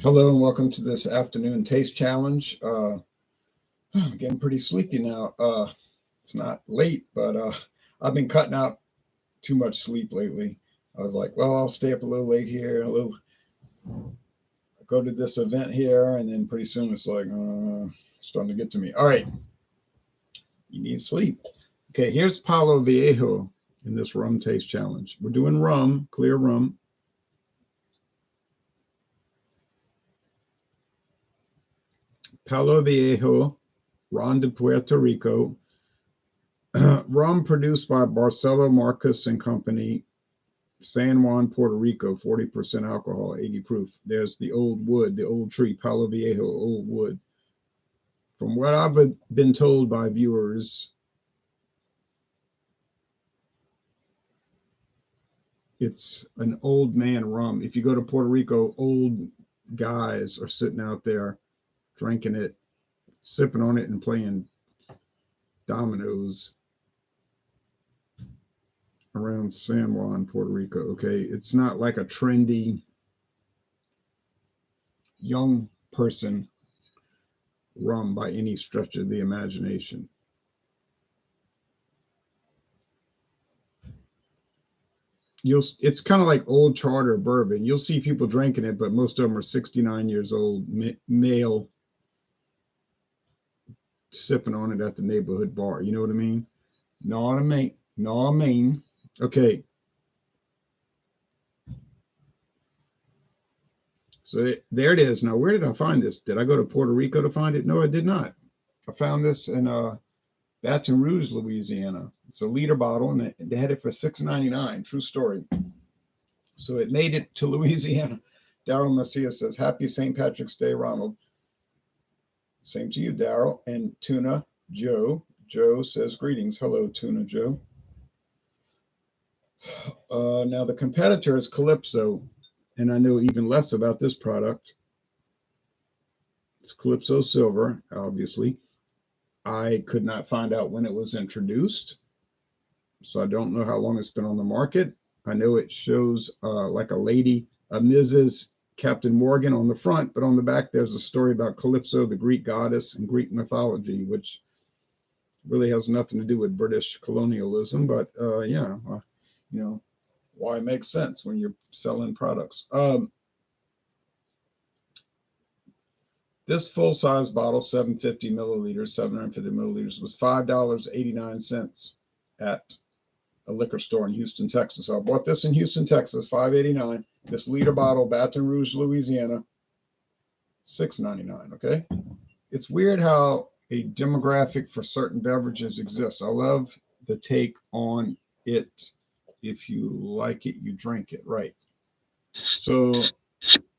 Hello and welcome to this afternoon taste challenge. I'm getting pretty sleepy now. It's not late, but I've been cutting out too much sleep lately. I was like, well, I'll stay up a little late here, go to this event here, and then pretty soon it's like starting to get to me. All right, you need sleep. Okay, here's Palo Viejo in this rum taste challenge. We're doing rum, clear rum. Palo Viejo, ron de Puerto Rico, rum produced by Barcelo, Marques and Company, San Juan, Puerto Rico, 40% alcohol, 80 proof. There's the old wood, the old tree, Palo Viejo, old wood. From what I've been told by viewers, it's an old man rum. If you go to Puerto Rico, old guys are sitting out there drinking it, sipping on it, and playing dominoes around San Juan, Puerto Rico. Okay, it's not like a trendy young person rum by any stretch of the imagination. It's kind of like old charter bourbon. You'll see people drinking it, but most of them are 69 years old, male, sipping on it at the neighborhood bar. You know what I mean? Know what I mean? Know what I mean? Okay. So there it is. Now, where did I find this? Did I go to Puerto Rico to find it? No, I did not. I found this in Baton Rouge, Louisiana. It's a liter bottle, and they had it for $6.99. True story. So it made it to Louisiana. Daryl Macias says, "Happy St. Patrick's Day, Ronald." Same to you, Daryl. And Tuna Joe. Joe says, "Greetings." Hello, Tuna Joe. Now the competitor is Calypso, and I know even less about this product. It's Calypso Silver, obviously. I could not find out when it was introduced, so I don't know how long it's been on the market. I know it shows like a lady, a Mrs. Captain Morgan on the front, but on the back there's a story about Calypso, the Greek goddess in Greek mythology, which really has nothing to do with British colonialism, but why it makes sense when you're selling products. This full-size bottle, 750 milliliters, 750 milliliters, was $5.89 at a liquor store in Houston, Texas. So I bought this in Houston, Texas, $5.89. This liter bottle, Baton Rouge, Louisiana, $6.99, okay? It's weird how a demographic for certain beverages exists. I love the take on it. If you like it, you drink it, right? So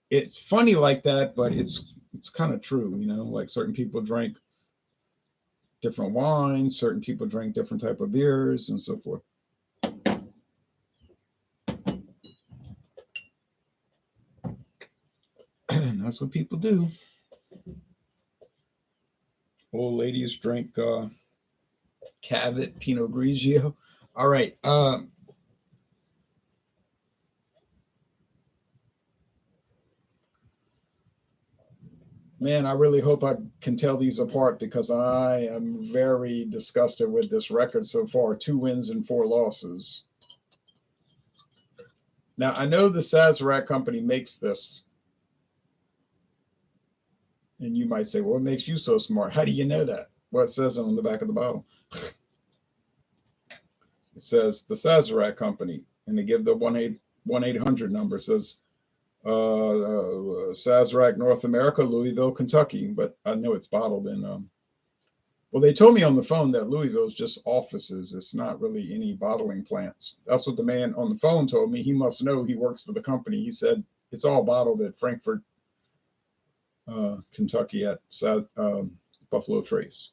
it's funny like that, but it's kind of true, like certain people drink different wines, certain people drink different type of beers and so forth. And that's what people do. Old ladies drink Cavit, Pinot Grigio. All right. Man, I really hope I can tell these apart because I am very disgusted with this record so far. 2 wins and 4 losses. Now, I know the Sazerac Company makes this. And you might say, well, what makes you so smart? How do you know that? Well, it says on the back of the bottle. It says the Sazerac Company, and they give the 1-800 number. It says Sazerac North America, Louisville, Kentucky. But I know it's bottled in. Well, they told me on the phone that Louisville is just offices. It's not really any bottling plants. That's what the man on the phone told me. He must know. He works for the company. He said it's all bottled at Frankfort, Kentucky at Buffalo Trace.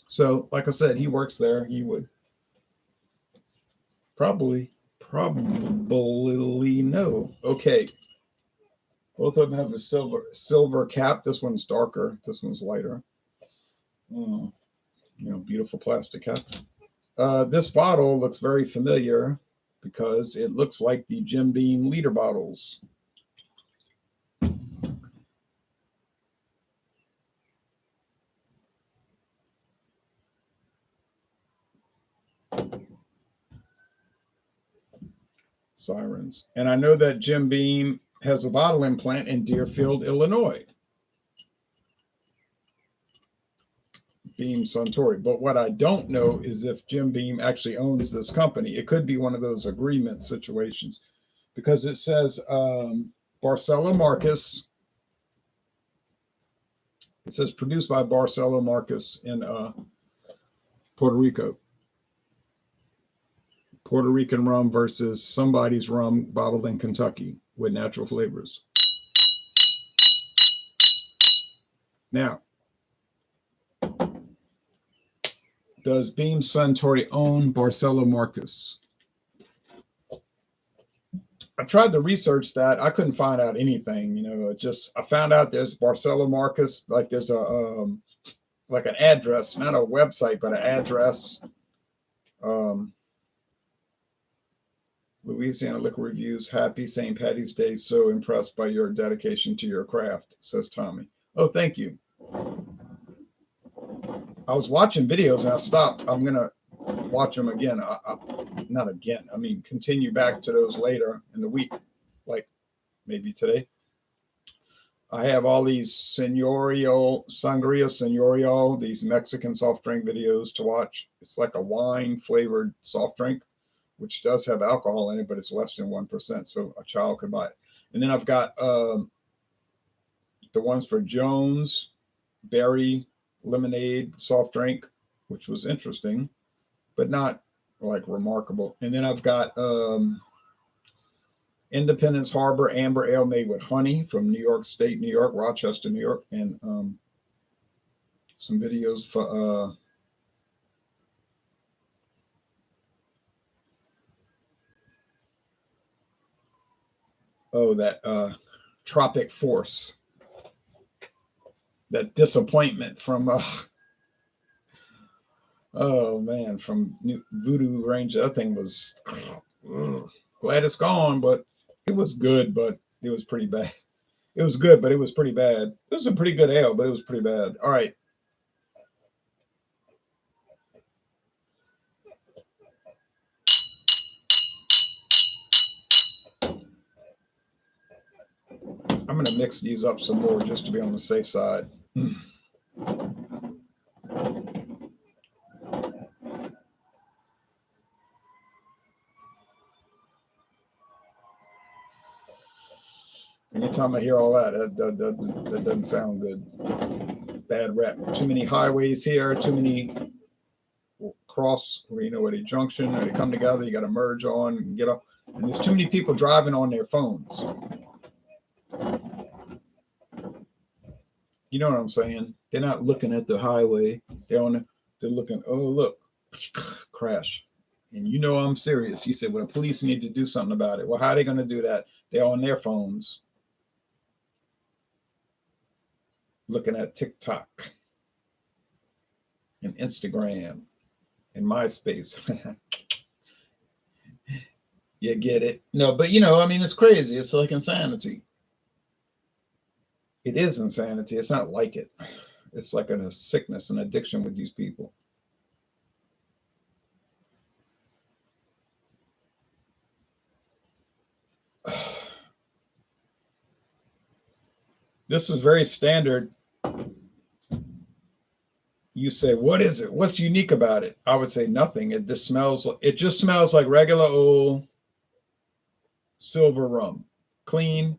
So, like I said, he works there. He would probably know. Okay. Both of them have a silver cap. This one's darker. This one's lighter. Beautiful plastic cap. This bottle looks very familiar because it looks like the Jim Beam liter bottles. Sirens. And I know that Jim Beam has a bottling plant in Deerfield, Illinois. Beam Suntory. But what I don't know is if Jim Beam actually owns this company. It could be one of those agreement situations because it says Barcelo Marques. It says produced by Barcelo Marques in Puerto Rico. Puerto Rican rum versus somebody's rum bottled in Kentucky with natural flavors. Now, does Beam Suntory own Barcelo Marques? I tried to research that. I couldn't find out anything. I found out there's Barcelo Marques. Like there's a like an address, not a website, but an address. Louisiana Liquor Reviews. Happy St. Patty's Day. So impressed by your dedication to your craft, says Tommy. Oh, thank you. I was watching videos and I stopped. I'm going to watch them again. Not again. I mean, continue back to those later in the week, like maybe today. I have all these Sangria Señorial, these Mexican soft drink videos to watch. It's like a wine flavored soft drink, which does have alcohol in it, but it's less than 1%. So a child could buy it. And then I've got the ones for Jones Berry Lemonade soft drink, which was interesting, but not like remarkable. And then I've got Independence Harbor Amber Ale made with honey from New York State, New York, Rochester, New York, and some videos for that Tropic Force, that disappointment from oh man, from Voodoo Range. That thing was glad it's gone, but it was good, but it was pretty bad. It was good, but it was pretty bad. It was a pretty good ale, but it was pretty bad. All right. I'm going to mix these up some more just to be on the safe side. Anytime I hear all that doesn't sound good. Bad rep. Too many highways here, too many cross, at a junction, or they come together, you got to merge on and get up. And there's too many people driving on their phones. You know what I'm saying? They're not looking at the highway. They're looking, oh, look, crash. And I'm serious. You said, well, the police need to do something about it. Well, how are they going to do that? They're on their phones looking at TikTok and Instagram and MySpace. You get it? No, but it's crazy. It's like insanity. It is insanity. It's not like it. It's like a sickness, an addiction with these people. This is very standard. You say, what is it? What's unique about it? I would say nothing. It just smells like regular old silver rum. Clean,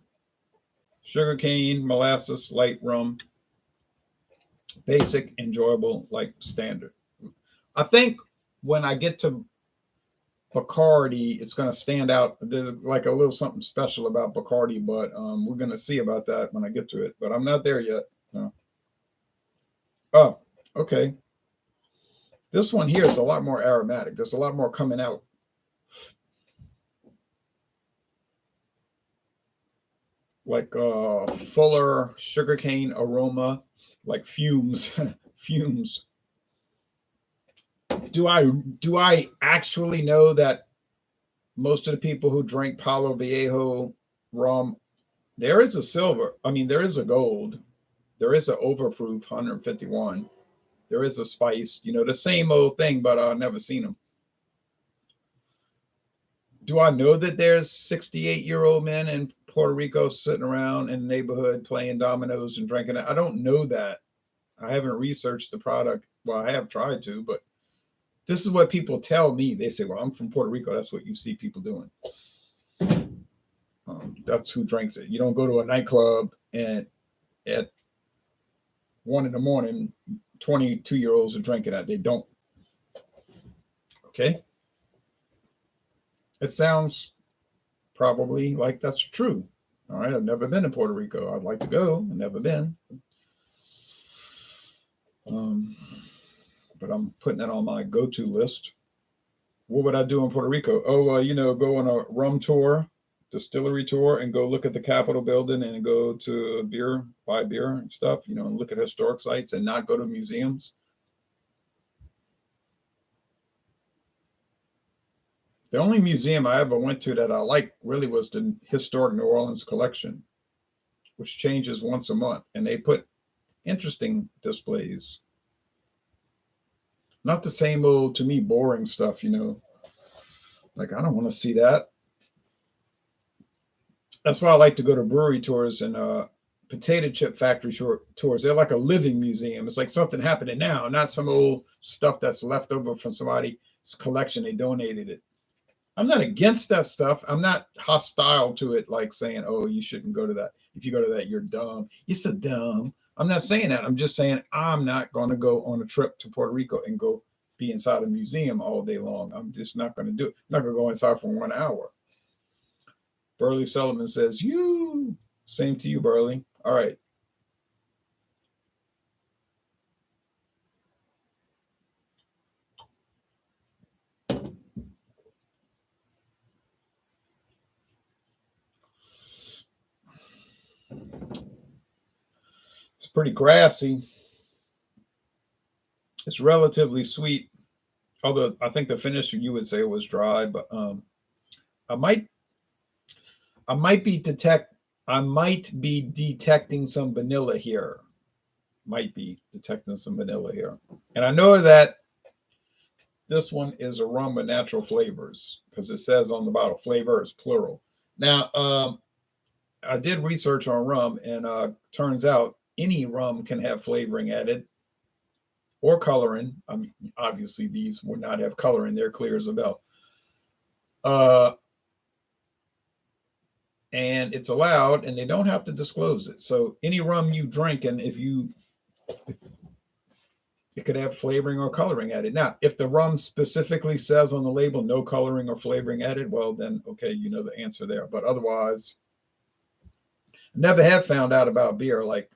sugarcane, molasses, light rum. Basic, enjoyable, like standard. I think when I get to Bacardi, it's going to stand out. There's like a little something special about Bacardi, but we're going to see about that when I get to it. But I'm not there yet. No. Oh, okay. This one here is a lot more aromatic. There's a lot more coming out. Like fuller sugarcane aroma, like fumes. Fumes. Do I actually know that most of the people who drink Palo Viejo rum, there is a silver. I mean, there is a gold. There is an overproof 151. There is a spice. The same old thing, but I've never seen them. Do I know that there's 68-year-old men in Puerto Rico sitting around in the neighborhood playing dominoes and drinking it? I don't know that. I haven't researched the product. Well, I have tried to, but this is what people tell me. They say, well, I'm from Puerto Rico. That's what you see people doing. That's who drinks it. You don't go to a nightclub and at 1 in the morning, 22-year-olds are drinking that. They don't. Okay. It sounds probably like that's true. All right. I've never been to Puerto Rico. I'd like to go. I've never been. But I'm putting it on my go-to list. What would I do in Puerto Rico? Oh, go on a rum tour, distillery tour, and go look at the Capitol building and go to buy beer and stuff, and look at historic sites and not go to museums. The only museum I ever went to that I liked really was the Historic New Orleans Collection, which changes once a month, and they put interesting displays. Not the same old, to me, boring stuff, Like, I don't want to see that. That's why I like to go to brewery tours and potato chip factory tours. They're like a living museum. It's like something happening now, not some old stuff that's left over from somebody's collection. They donated it. I'm not against that stuff. I'm not hostile to it, like saying, oh, you shouldn't go to that. If you go to that, you're dumb. You're so dumb. I'm not saying that. I'm just saying I'm not going to go on a trip to Puerto Rico and go be inside a museum all day long. I'm just not going to do it. I'm not going to go inside for 1 hour. Burley Sullivan says, you. Same to you, Burley. All right. It's pretty grassy. It's relatively sweet, although I think the finish you would say was dry. But I might be detecting some vanilla here. Might be detecting some vanilla here, and I know that this one is a rum with natural flavors because it says on the bottle flavors plural. Now, I did research on rum, and turns out any rum can have flavoring added or coloring. I mean, obviously these would not have coloring; they're clear as a bell. And it's allowed, and they don't have to disclose it. So any rum you drink, and it could have flavoring or coloring added. Now, if the rum specifically says on the label no coloring or flavoring added, well, then okay, you know the answer there. But otherwise, never have found out about beer. Like,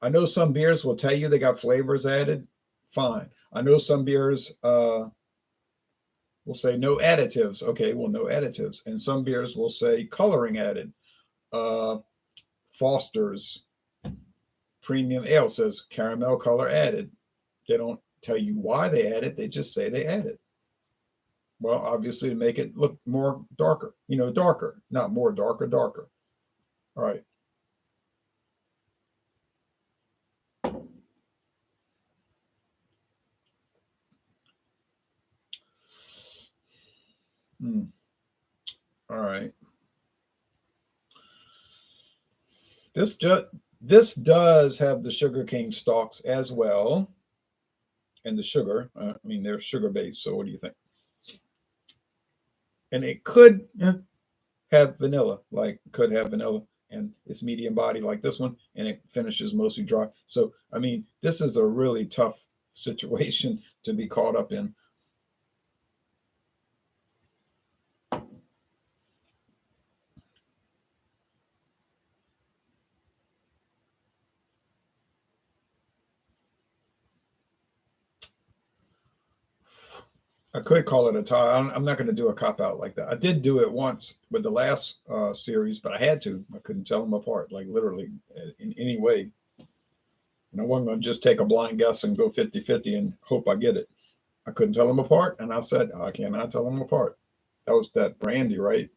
I know some beers will tell you they got flavors added. Fine. I know some beers will say no additives. Okay, well, no additives. And some beers will say coloring added. Foster's Premium Ale says caramel color added. They don't tell you why they add it. They just say they add it. Well, obviously to make it look more darker, darker, not more darker, darker. All right. All right. This does have the sugarcane stalks as well, and the sugar. They're sugar based. So what do you think? And it could have vanilla, and it's medium body like this one, and it finishes mostly dry. So this is a really tough situation to be caught up in. I could call it a tie. I'm not going to do a cop out like that. I did do it once with the last series, but I had to. I couldn't tell them apart, like literally in any way. And I wasn't going to just take a blind guess and go 50-50 and hope I get it. I couldn't tell them apart, and I said, I cannot tell them apart. That was that brandy, right?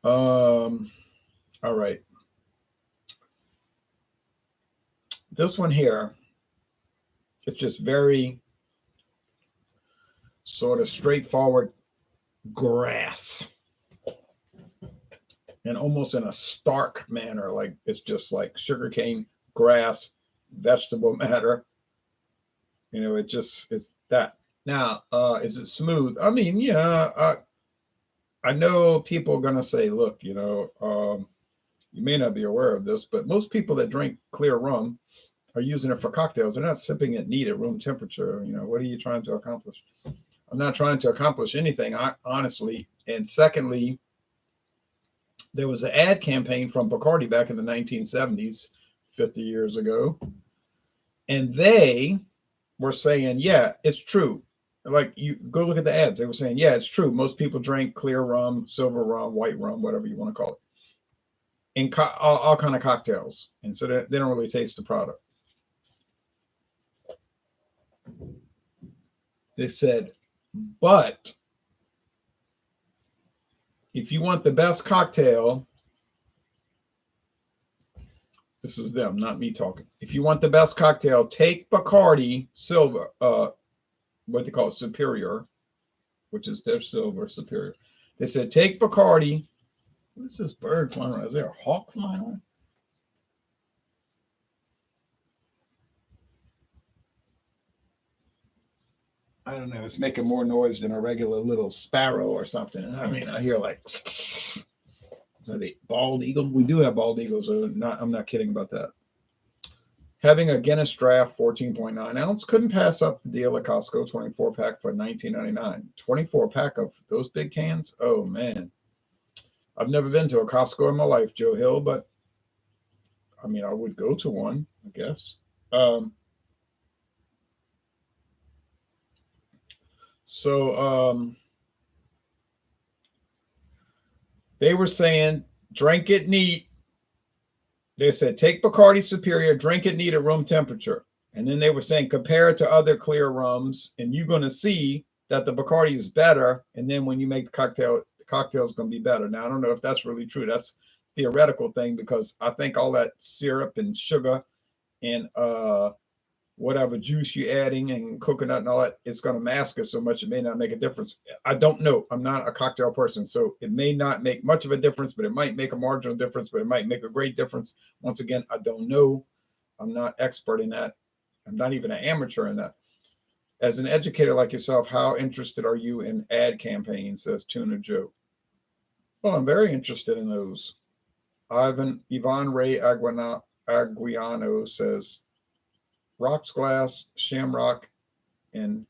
All right. This one here, It's just very sort of straightforward grass, and almost in a stark manner. Like it's just like sugarcane, grass, vegetable matter. It's that. Now, is it smooth? I mean, yeah, I know people are gonna say, look, you may not be aware of this, but most people that drink clear rum are using it for cocktails. They're not sipping it neat at room temperature. What are you trying to accomplish? I'm not trying to accomplish anything, honestly. And secondly, there was an ad campaign from Bacardi back in the 1970s, 50 years ago, and they were saying, yeah, it's true. Like, you go look at the ads. They were saying, yeah, it's true. Most people drink clear rum, silver rum, white rum, whatever you want to call it, in all kind of cocktails. And so they don't really taste the product. They said, but if you want the best cocktail, this is them, not me talking. If you want the best cocktail, take Bacardi Silver, what they call Superior, which is their Silver Superior. They said, take Bacardi. What is this bird flying around? Is there a hawk flying around? I don't know. It's making more noise than a regular little sparrow or something. I mean, I hear like, are they bald eagle? We do have bald eagles. So I'm not kidding about that. Having a Guinness draft 14.9 ounce, couldn't pass up the deal at Costco 24 pack for $19.99. 24 pack of those big cans. Oh man, I've never been to a Costco in my life, Joe Hill, but I mean, I would go to one, I guess. They were saying, drink it neat. They said, take Bacardi Superior, drink it neat at room temperature. And then they were saying, compare it to other clear rums, and you're going to see that the Bacardi is better. And then when you make the cocktail is going to be better. Now, I don't know if that's really true. That's a theoretical thing, because I think all that syrup and sugar and whatever juice you're adding and coconut and all that, it's going to mask it so much it may not make a difference. I don't know. I'm not a cocktail person, so it may not make much of a difference, but it might make a marginal difference, but it might make a great difference. Once again, I don't know. I'm not expert in that. I'm not even an amateur in that. As an educator like yourself, how interested are you in ad campaigns, says Tuna Joe? Well, I'm very interested in those. Yvonne Ray Aguiano says, rocks glass, shamrock, and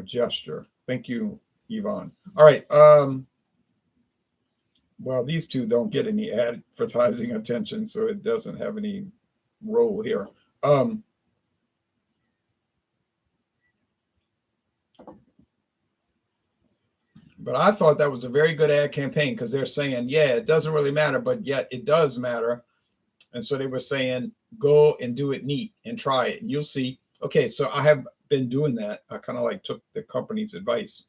gesture. Thank you, Yvonne. All right. Well, these two don't get any advertising attention, so it doesn't have any role here. But I thought that was a very good ad campaign, because they're saying, yeah, it doesn't really matter, but yet it does matter. And so they were saying, go and do it neat and try it, and you'll see. Okay, so I have been doing that. I kind of like took the company's advice,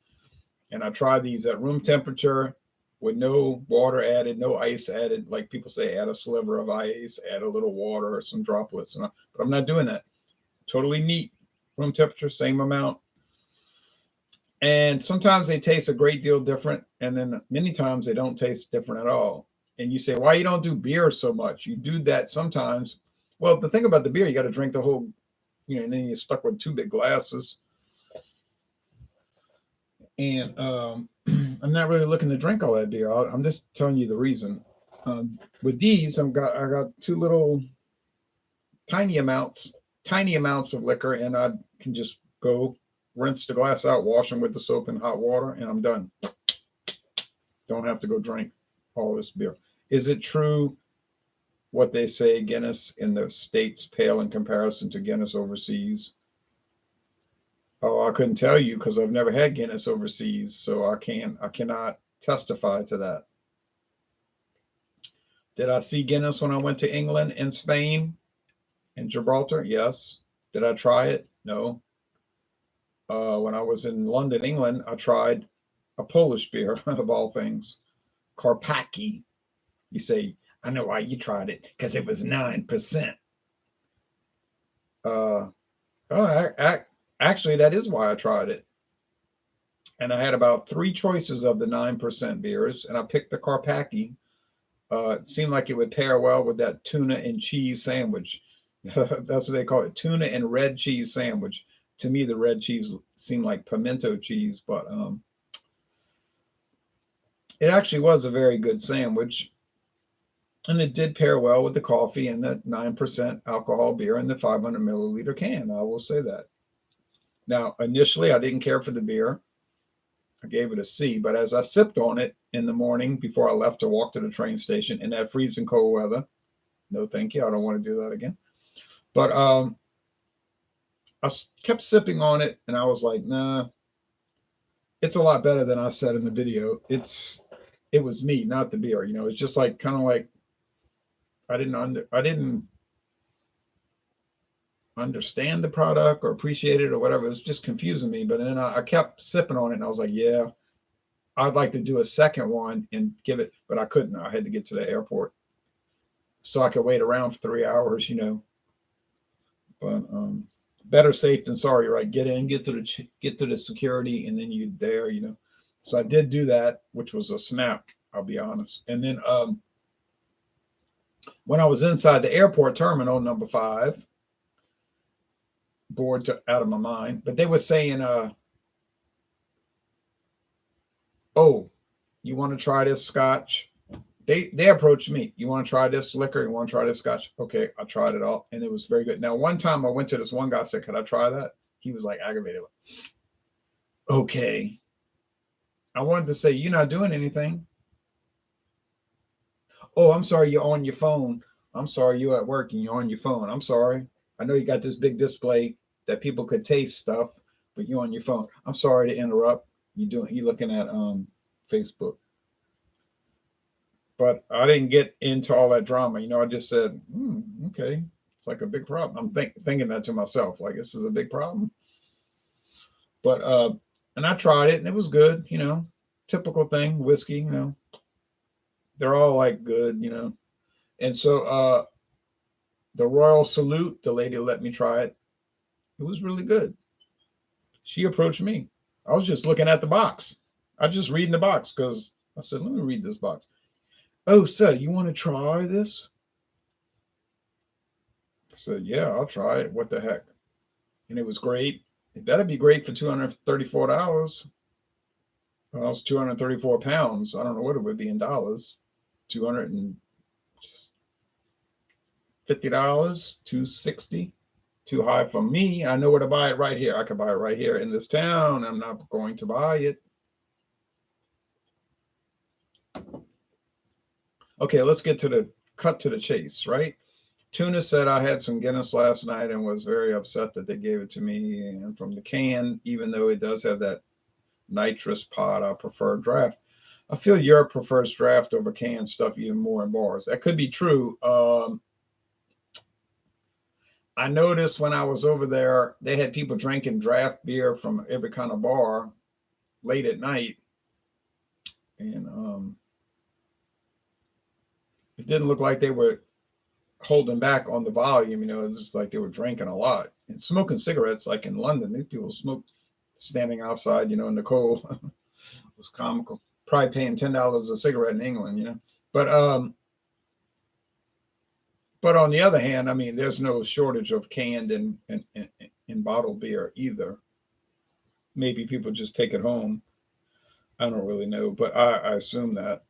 and I tried these at room temperature with no water added, no ice added. Like people say, add a sliver of ice, add a little water or some droplets. But I'm not doing that. Totally neat. Room temperature, same amount. And sometimes they taste a great deal different, and then many times they don't taste different at all. And you say, why you don't do beer so much? You do that sometimes. Well, the thing about the beer, you got to drink the whole, and then you're stuck with two big glasses. And I'm not really looking to drink all that beer. I'm just telling you the reason. With these, I got two little tiny amounts of liquor, and I can just go rinse the glass out, wash them with the soap and hot water, and I'm done. Don't have to go drink all this beer. Is it true what they say Guinness in the States pale in comparison to Guinness overseas? Oh, I couldn't tell you, because I've never had Guinness overseas, so I cannot testify to that. Did I see Guinness when I went to England and Spain and Gibraltar? Yes. Did I try it? No. When I was in London, England, I tried a Polish beer, of all things, Karpacki. You say, I know why you tried it, because it was 9%. Actually, that is why I tried it. And I had about 3 choices of the 9% beers, and I picked the Carpacki. It seemed like it would pair well with that tuna and cheese sandwich. That's what they call it, tuna and red cheese sandwich. To me, the red cheese seemed like pimento cheese, but it actually was a very good sandwich. And it did pair well with the coffee and the 9% alcohol beer and the 500 milliliter can. I will say that. Now, initially, I didn't care for the beer. I gave it a C, but as I sipped on it in the morning before I left to walk to the train station in that freezing cold weather, no thank you, I don't want to do that again. But I kept sipping on it, and I was like, nah, it's a lot better than I said in the video. It was me, not the beer. It's just like kind of like I didn't understand the product or appreciate it or whatever. It was just confusing me. But then I kept sipping on it, and I was like, yeah, I'd like to do a second one and give it, but I couldn't. I had to get to the airport so I could wait around for 3 hours. But better safe than sorry, right? Get in, get to the security, and then you're there. So I did do that, which was a snap. I'll be honest. And then when I was inside the airport terminal, number 5, bored out of my mind, but they were saying, oh, you want to try this scotch? They approached me. You want to try this liquor? You want to try this scotch? Okay, I tried it all, and it was very good. Now, one time I went to this one guy, said, "Could I try that?" He was like aggravated. Okay. I wanted to say, "You're not doing anything." Oh, I'm sorry, you're on your phone. I'm sorry, you're at work and you're on your phone. I'm sorry. I know you got this big display that people could taste stuff, but you're on your phone. I'm sorry to interrupt. You're looking at Facebook. But I didn't get into all that drama. I just said, okay, it's like a big problem. I'm thinking that to myself, like this is a big problem. But and I tried it and it was good. Typical thing, whiskey. They're all like good. And so the Royal Salute, the lady let me try it. It was really good. She approached me. I was just looking at the box. I was just reading the box because I said, let me read this box. Oh, sir, you want to try this? I said, yeah, I'll try it. What the heck? And it was great. It better be great for $234. Well, it's 234 pounds. I don't know what it would be in dollars. $250, $260. Too high for me. I know where to buy it right here. I could buy it right here in this town. I'm not going to buy it. Okay, let's get to the cut to the chase, right? Tuna said I had some Guinness last night and was very upset that they gave it to me and from the can, even though it does have that nitrous pod, I prefer draft. I feel Europe prefers draft over canned stuff even more in bars. That could be true. I noticed when I was over there, they had people drinking draft beer from every kind of bar late at night. And it didn't look like they were holding back on the volume. It was just like they were drinking a lot and smoking cigarettes. Like in London, these people smoked standing outside, in the cold. It was comical. Probably paying $10 a cigarette in England. But on the other hand, I mean, there's no shortage of canned and bottled beer either. Maybe people just take it home. I don't really know, but I assume that.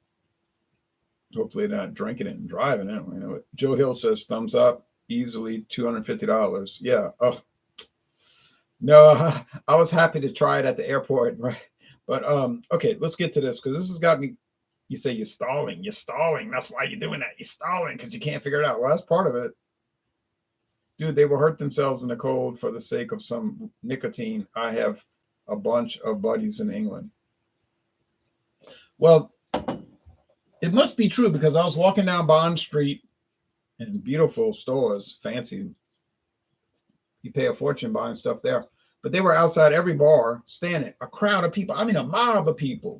Hopefully they're not drinking it and driving it. Joe Hill says thumbs up, easily $250. Yeah. Oh, no, I was happy to try it at the airport, right? But okay, let's get to this because this has got me. You say you're stalling. You're stalling. That's why you're doing that. You're stalling because you can't figure it out. Well, that's part of it. Dude, they will hurt themselves in the cold for the sake of some nicotine. I have a bunch of buddies in England. Well, it must be true because I was walking down Bond Street in beautiful stores, fancy. You pay a fortune buying stuff there. But they were outside every bar, standing, a crowd of people. I mean, a mob of people,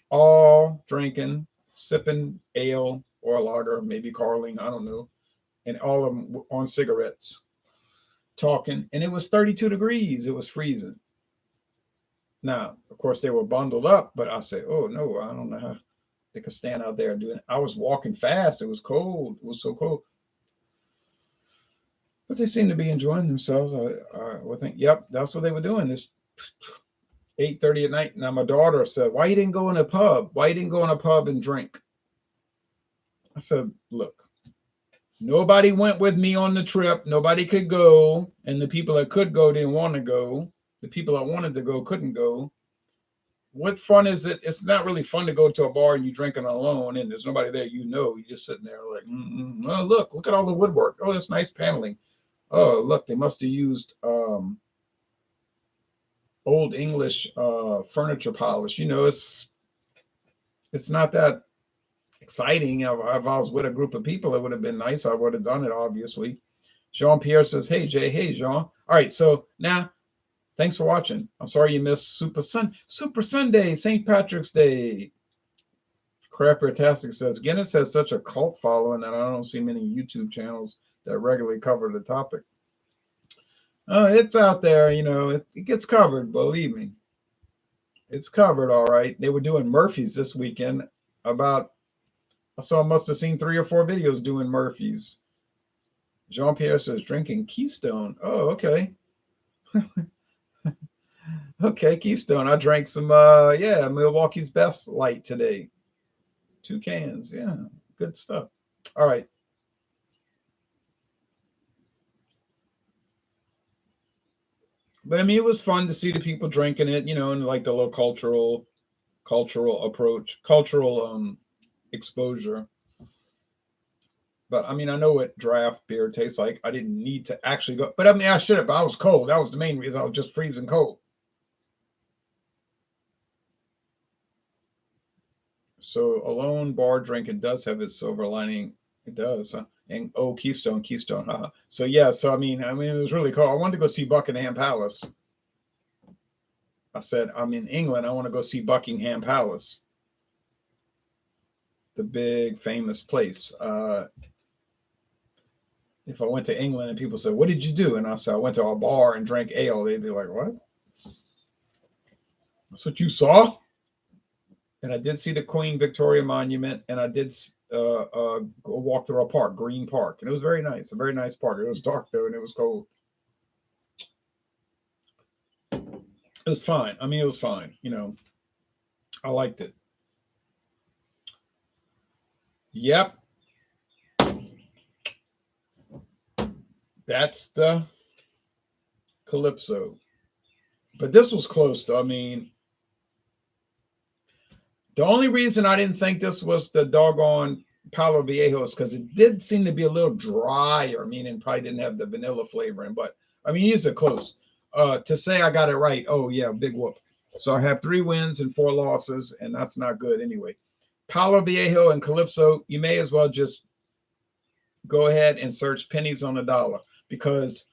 all drinking, sipping ale or lager, maybe Carling, I don't know, and all of them on cigarettes. talking, and it was 32 degrees. It was freezing. Now, of course, they were bundled up, but I said, oh no, I don't know how they could stand out there doing it. I was walking fast. It was cold. It was so cold. But they seemed to be enjoying themselves. I would think, yep, that's what they were doing. This 8:30 at night. Now my daughter said, why you didn't go in a pub? Why you didn't go in a pub and drink? I said, look, nobody went with me on the trip. Nobody could go. And the people that could go didn't want to go. The people that wanted to go couldn't go. What fun is it? It's not really fun to go to a bar and you drinking alone and there's nobody there. You're just sitting there like, oh, look at all the woodwork. Oh, that's nice paneling. Oh, look, they must have used old English furniture polish. It's not that exciting. If I was with a group of people, it would have been nice. I would have done it, obviously. Jean-Pierre says, hey, Jay. Hey, Jean. All right, so now, thanks for watching. I'm sorry you missed Super Sunday, St. Patrick's Day. Crappertastic says, Guinness has such a cult following that I don't see many YouTube channels that regularly cover the topic. It's out there, it gets covered, believe me. It's covered, all right. They were doing Murphy's this weekend. I must have seen 3 or 4 videos doing Murphy's. Jean-Pierre says, drinking Keystone. Oh, okay. Okay, Keystone. I drank some, Milwaukee's Best Light today. 2 cans. Yeah, good stuff. All right. But I mean, it was fun to see the people drinking it, and like the little cultural approach, cultural exposure. But I mean, I know what draft beer tastes like. I didn't need to actually go, but I mean, I should have. But I was cold. That was the main reason. I was just freezing cold. So alone bar drinking does have its silver lining. It does. Huh? And Keystone. So yeah. So I mean, it was really cool. I wanted to go see Buckingham Palace. I said, I'm in England. I want to go see Buckingham Palace, the big famous place. If I went to England and people said, what did you do? And I said, I went to a bar and drank ale. They'd be like, what? That's what you saw? And I did see the Queen Victoria Monument, and I did go walk through a park, Green Park, and it was very nice, a very nice park. It was dark though, and it was cold. It was fine. I mean, it was fine. I liked it. Yep. That's the Calypso. But this was close though. I mean, the only reason I didn't think this was the doggone Palo Viejo is because it did seem to be a little drier, meaning probably didn't have the vanilla flavor in. But I mean, these are close. To say I got it right, oh yeah, big whoop. So I have 3 wins and 4 losses, and that's not good anyway. Palo Viejo and Calypso, you may as well just go ahead and search pennies on the dollar because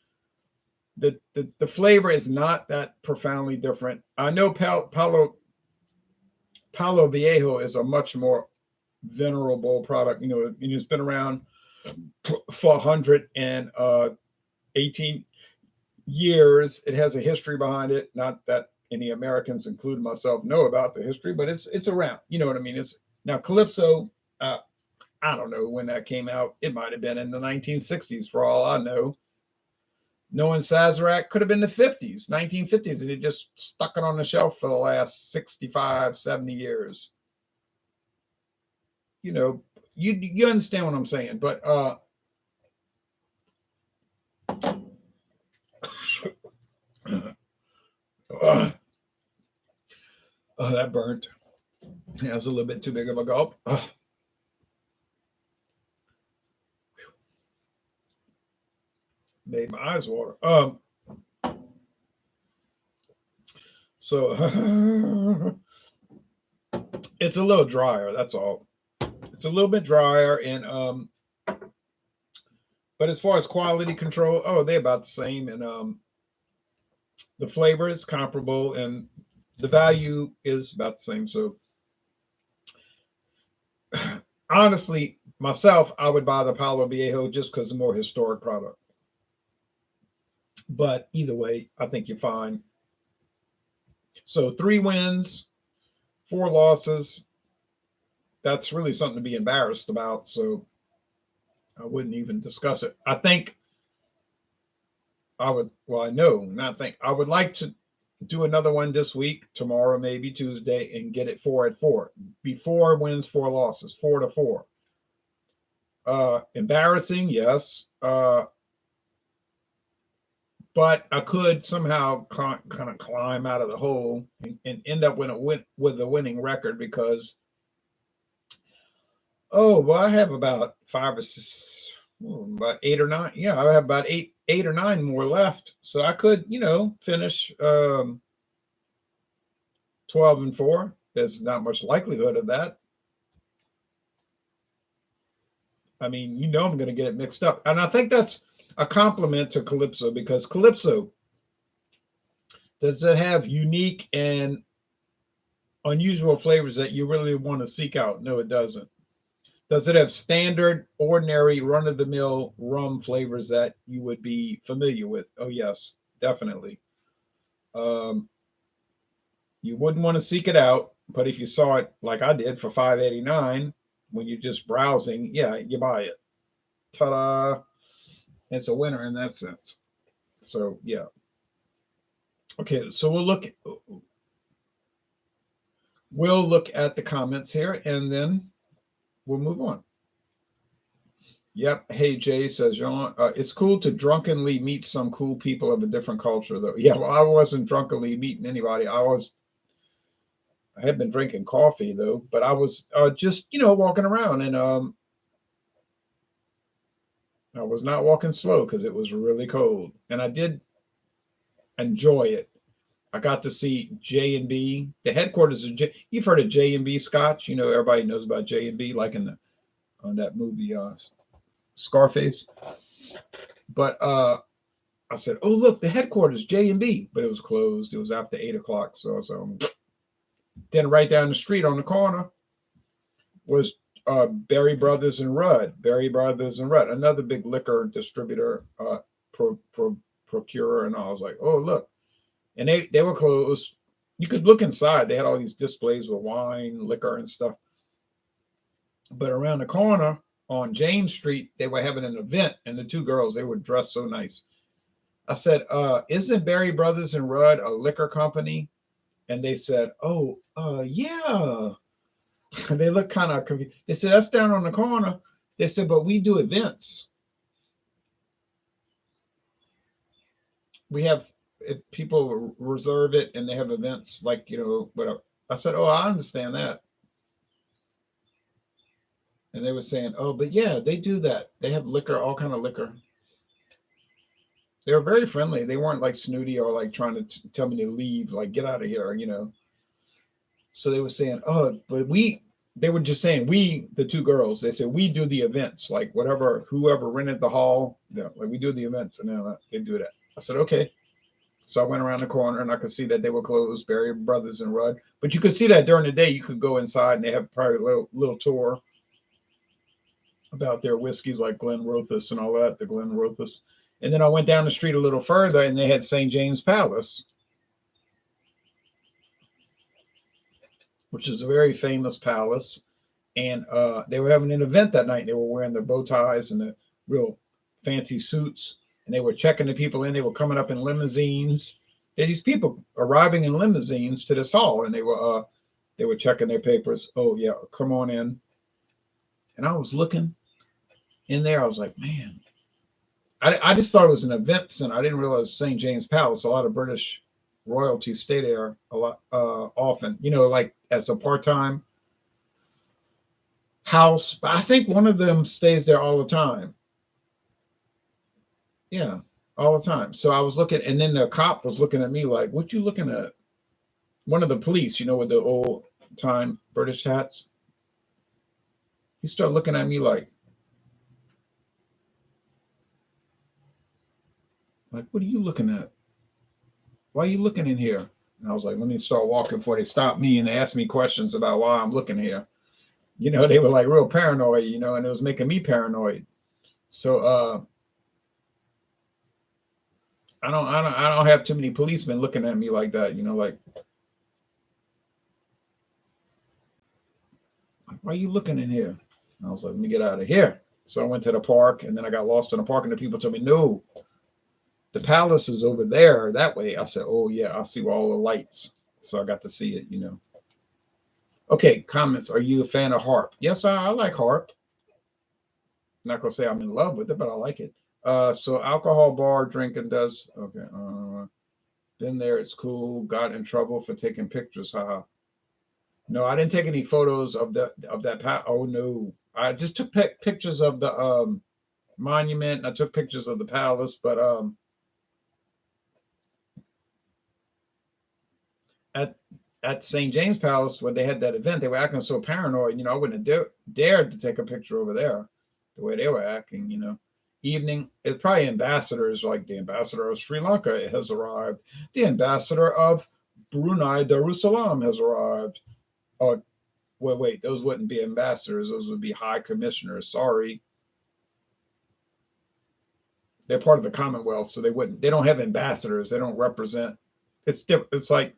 the flavor is not that profoundly different. I know Palo Viejo is a much more venerable product. It's been around for 118 years. It has a history behind it. Not that any Americans, including myself, know about the history, but it's around. You know what I mean? It's now Calypso. I don't know when that came out. It might have been in the 1960s, for all I know. Knowing Sazerac could have been the 50s, 1950s, and it just stuck it on the shelf for the last 65, 70 years. You understand what I'm saying, but that burnt. Yeah, it was a little bit too big of a gulp. Made my eyes water. So it's a little drier. That's all. It's a little bit drier, and but as far as quality control, they're about the same, and the flavor is comparable, and the value is about the same. So honestly, myself, I would buy the Palo Viejo just because it's a more historic product. But either way, I think you're fine. So 3 wins, 4 losses. That's really something to be embarrassed about. So I wouldn't even discuss it. I think I would, well, I know, not think, I would like to do another one this week, tomorrow, maybe Tuesday, and get it 4-4. Be 4 wins, 4 losses, 4-4. Embarrassing, yes. But I could somehow kind of climb out of the hole and end up with a winning record because, oh, well, I have about 5 or 6, about 8 or 9. Yeah, I have about eight or nine more left. So I could, finish 12-4. There's not much likelihood of that. I mean, I'm going to get it mixed up. And I think that's a compliment to Calypso because Calypso, does it have unique and unusual flavors that you really want to seek out? No, it doesn't. Does it have standard, ordinary, run of the mill rum flavors that you would be familiar with? Oh, yes, definitely. Um, you wouldn't want to seek it out, but if you saw it like I did for $5.89 when you're just browsing, yeah, you buy it. Ta-da! It's a winner in that sense. So yeah. Okay, so we'll look at the comments here and then we'll move on. Yep. Hey, Jay, says Jean, it's cool to drunkenly meet some cool people of a different culture, though. Yeah, well, I wasn't drunkenly meeting anybody. I had been drinking coffee though, but I was just walking around, and I was not walking slow because it was really cold, and I did enjoy it. I got to see J&B, the headquarters of J. You've heard of J&B Scotch, everybody knows about J&B, like on that movie Scarface. But I said, "Oh, look, the headquarters J&B," but it was closed. It was after 8 o'clock, so then right down the street on the corner was Berry Brothers and Rudd. Berry Brothers and Rudd, another big liquor distributor, procurer, and I was like, "Oh, look," and they were closed. You could look inside. They had all these displays with wine, liquor, and stuff. But around the corner on James Street, they were having an event, and the two girls, they were dressed so nice. I said, "Isn't Berry Brothers and Rudd a liquor company?" And they said, "Oh, yeah." They looked kind of confused. They said, "That's down on the corner." They said, "But we do events. We have people reserve it, and they have events like whatever." I said, "Oh, I understand that." And they were saying, "Oh, but yeah, they do that. They have liquor, all kind of liquor." They were very friendly. They weren't like snooty or like trying to tell me to leave, like get out of here. So they were saying, "Oh, but they were just saying, the two girls, they said, we do the events, like whoever rented the hall, like we do the events." And they do that. I said, "Okay." So I went around the corner and I could see that they were closed, Berry Brothers and Rudd. But you could see that during the day, you could go inside and they have probably a little tour about their whiskeys like Glenrothes and all that, the Glenrothes. And then I went down the street a little further and they had St. James Palace, which is a very famous palace. And they were having an event that night. They were wearing their bow ties and the real fancy suits. And they were checking the people in. They were coming up in limousines. There these people arriving in limousines to this hall, and they were checking their papers. "Oh yeah, come on in." And I was looking in there. I was like, man, I just thought it was an event center. I didn't realize St. James Palace. A lot of British royalty stay there a lot often. Like as a part-time house. But I think one of them stays there all the time. Yeah, all the time. So I was looking, and then the cop was looking at me like, "What you looking at?" One of the police, with the old time British hats. He started looking at me like, "What are you looking at? Why are you looking in here?" And I was like, "Let me start walking before they stop me and ask me questions about why I'm looking here." They were like real paranoid, and it was making me paranoid. So I don't have too many policemen looking at me like that. Like, why are you looking in here? And I was like, let me get out of here. So I went to the park, and then I got lost in the park, and the people told me, no, the palace is over there that way. I said, oh yeah, I see all the lights. So I got to see it. Okay, comments. Are you a fan of harp? Yes, I like harp. I'm not gonna say I'm in love with it, but I like it. So alcohol bar drinking does okay. Been there, it's cool. Got in trouble for taking pictures. Haha. No, I didn't take any photos of that. Oh no, I just took pictures of the monument. And I took pictures of the palace, but at St. James Palace when they had that event, they were acting so paranoid. I wouldn't have dared to take a picture over there, the way they were acting. Evening, it's probably ambassadors like the ambassador of Sri Lanka has arrived. The ambassador of Brunei Darussalam has arrived. Oh, wait, those wouldn't be ambassadors. Those would be high commissioners. Sorry, they're part of the Commonwealth, so they don't have ambassadors. They don't represent. It's different. It's like,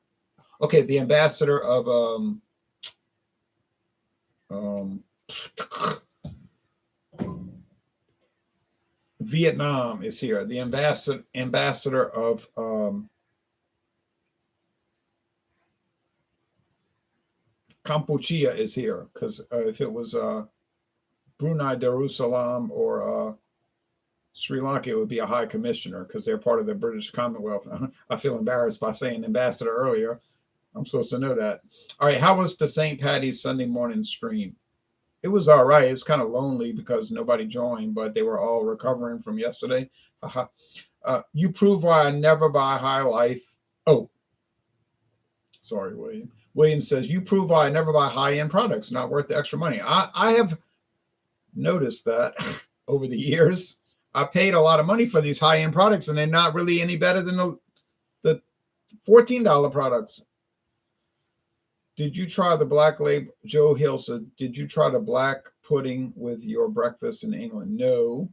okay, the ambassador of um, Vietnam is here. The ambassador of Kampuchea is here, because if it was Brunei Darussalam or Sri Lanka, it would be a high commissioner because they're part of the British Commonwealth. I feel embarrassed by saying ambassador earlier. I'm supposed to know that. All right, how was the St. Patty's Sunday morning stream? It was all right. It was kind of lonely because nobody joined, but they were all recovering from yesterday. You prove why I never buy High Life. Oh, sorry, William. William says, you prove why I never buy high-end products, not worth the extra money. I have noticed that over the years. I paid a lot of money for these high-end products, and they're not really any better than the $14 products. Did you try the black label? Joe Hill said, did you try the black pudding with your breakfast in England? No.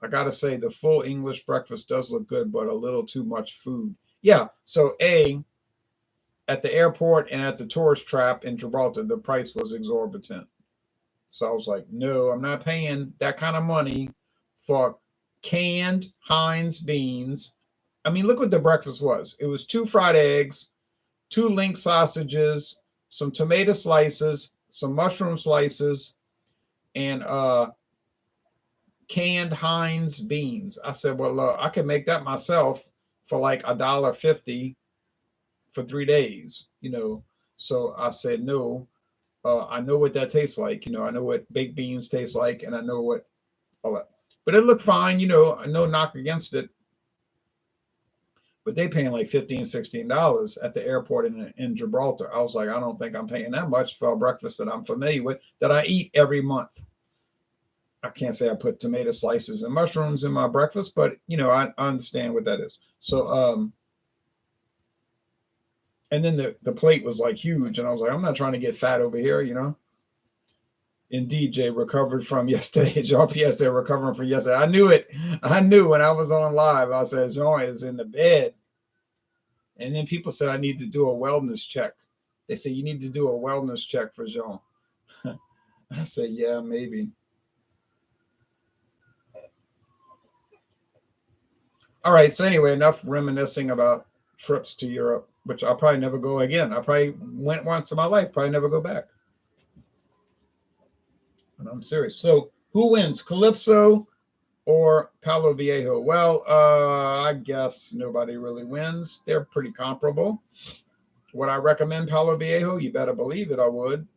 I got to say, the full English breakfast does look good, but a little too much food. Yeah. So, at the airport and at the tourist trap in Gibraltar, the price was exorbitant. So I was like, no, I'm not paying that kind of money for canned Heinz beans. I mean, look what the breakfast was. It was 2 fried eggs, 2 link sausages, some tomato slices, some mushroom slices, and canned Heinz beans. I said, well, I can make that myself for like $1.50 for 3 days. So I said, no. I know what that tastes like. I know what baked beans taste like, and I know what all that. But it looked fine. No knock against it. But they paying like $15, $16 at the airport in Gibraltar. I was like, I don't think I'm paying that much for a breakfast that I'm familiar with, that I eat every month. I can't say I put tomato slices and mushrooms in my breakfast, but I understand what that is. So and then the plate was like huge, and I was like, I'm not trying to get fat over here. Indeed, Jay recovered from yesterday. Jean-Pierre said recovering from yesterday. I knew it. I knew when I was on live. I said, Jean is in the bed. And then people said I need to do a wellness check. They said, you need to do a wellness check for Jean. I said, yeah, maybe. All right. So anyway, enough reminiscing about trips to Europe, which I'll probably never go again. I probably went once in my life, probably never go back. And I'm serious. So who wins, Calypso or Palo Viejo? Well, I guess nobody really wins. They're pretty comparable. Would I recommend Palo Viejo? You better believe it, I would.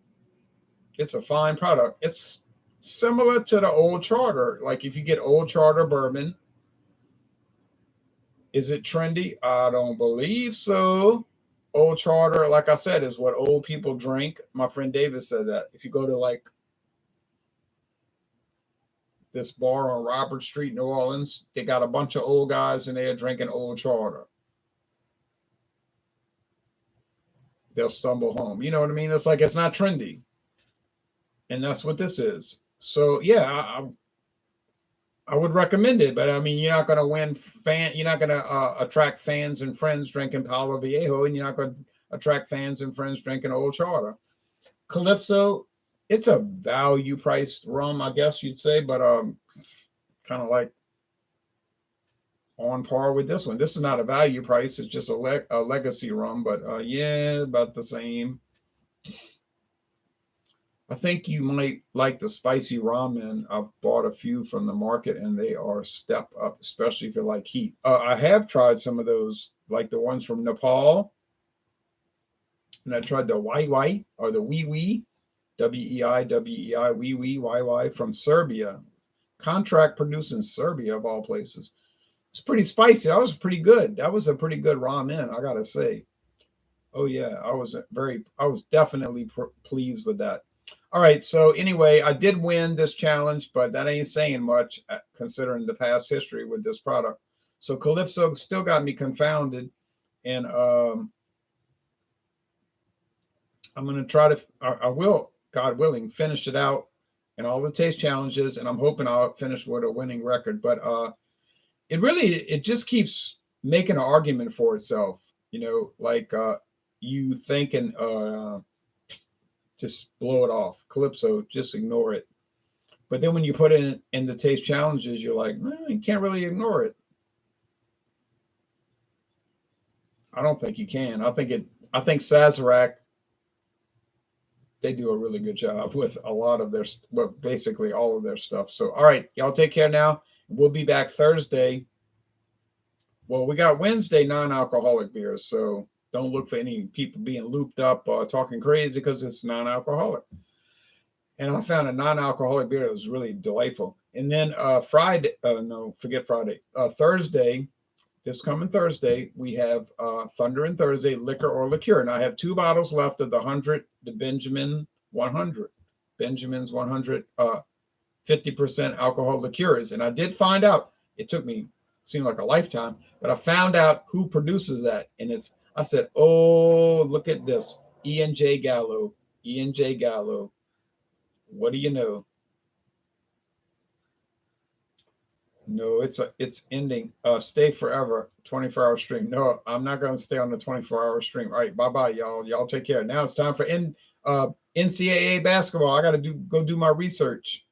It's a fine product. It's similar to the Old Charter. Like if you get Old Charter bourbon, is it trendy? I don't believe so. Old Charter, like I said, is what old people drink. My friend David said that. If you go to like this bar on Robert Street, New Orleans, they got a bunch of old guys in there drinking Old Charter. They'll stumble home. You know what I mean? It's like it's not trendy. And that's what this is. So, yeah, I would recommend it, but I mean, you're not going to you're not going to attract fans and friends drinking Palo Viejo, and you're not going to attract fans and friends drinking Old Charter. Calypso, it's a value priced rum, I guess you'd say, but kind of like on par with this one. This is not a value price; it's just a legacy rum, but yeah, about the same. I think you might like the spicy ramen. I've bought a few from the market and they are step up, especially if you like heat. I have tried some of those, like the ones from Nepal, and I tried the Wai or the Wee Wee, WEI, Wee Wee, YY from Serbia. Contract produced in Serbia, of all places. It's pretty spicy. That was pretty good. That was a pretty good ramen, I gotta say. Oh yeah, I was definitely pleased with that. All right, so anyway, I did win this challenge, but that ain't saying much considering the past history with this product. So Calypso still got me confounded, and I'm gonna try to, I will, God willing, finish it out in all the taste challenges, and I'm hoping I'll finish with a winning record. But it just keeps making an argument for itself. Like you thinking just blow it off. Calypso, just ignore it. But then when you put it in the taste challenges, you're like, you can't really ignore it. I don't think you can. I think Sazerac, they do a really good job with a lot of their, well, basically all of their stuff. So, all right, y'all take care now. We'll be back Thursday. Well, we got Wednesday non-alcoholic beers, so don't look for any people being looped up talking crazy because it's non-alcoholic. And I found a non-alcoholic beer that was really delightful. And then Friday, no, forget Friday. Thursday, this coming Thursday, we have Thunder and Thursday liquor or liqueur. And I have 2 bottles left of the Benjamin 100, Benjamin's 100, 50% alcohol liqueurs. And I did find out. It took me, seemed like a lifetime, but I found out who produces that. And I said, oh, look at this, E&J Gallo, E&J Gallo. What do you know? No, it's ending. Stay forever. 24-hour stream. No, I'm not going to stay on the 24-hour stream. All right, bye bye, y'all. Y'all take care. Now it's time for NCAA basketball. I got to go do my research.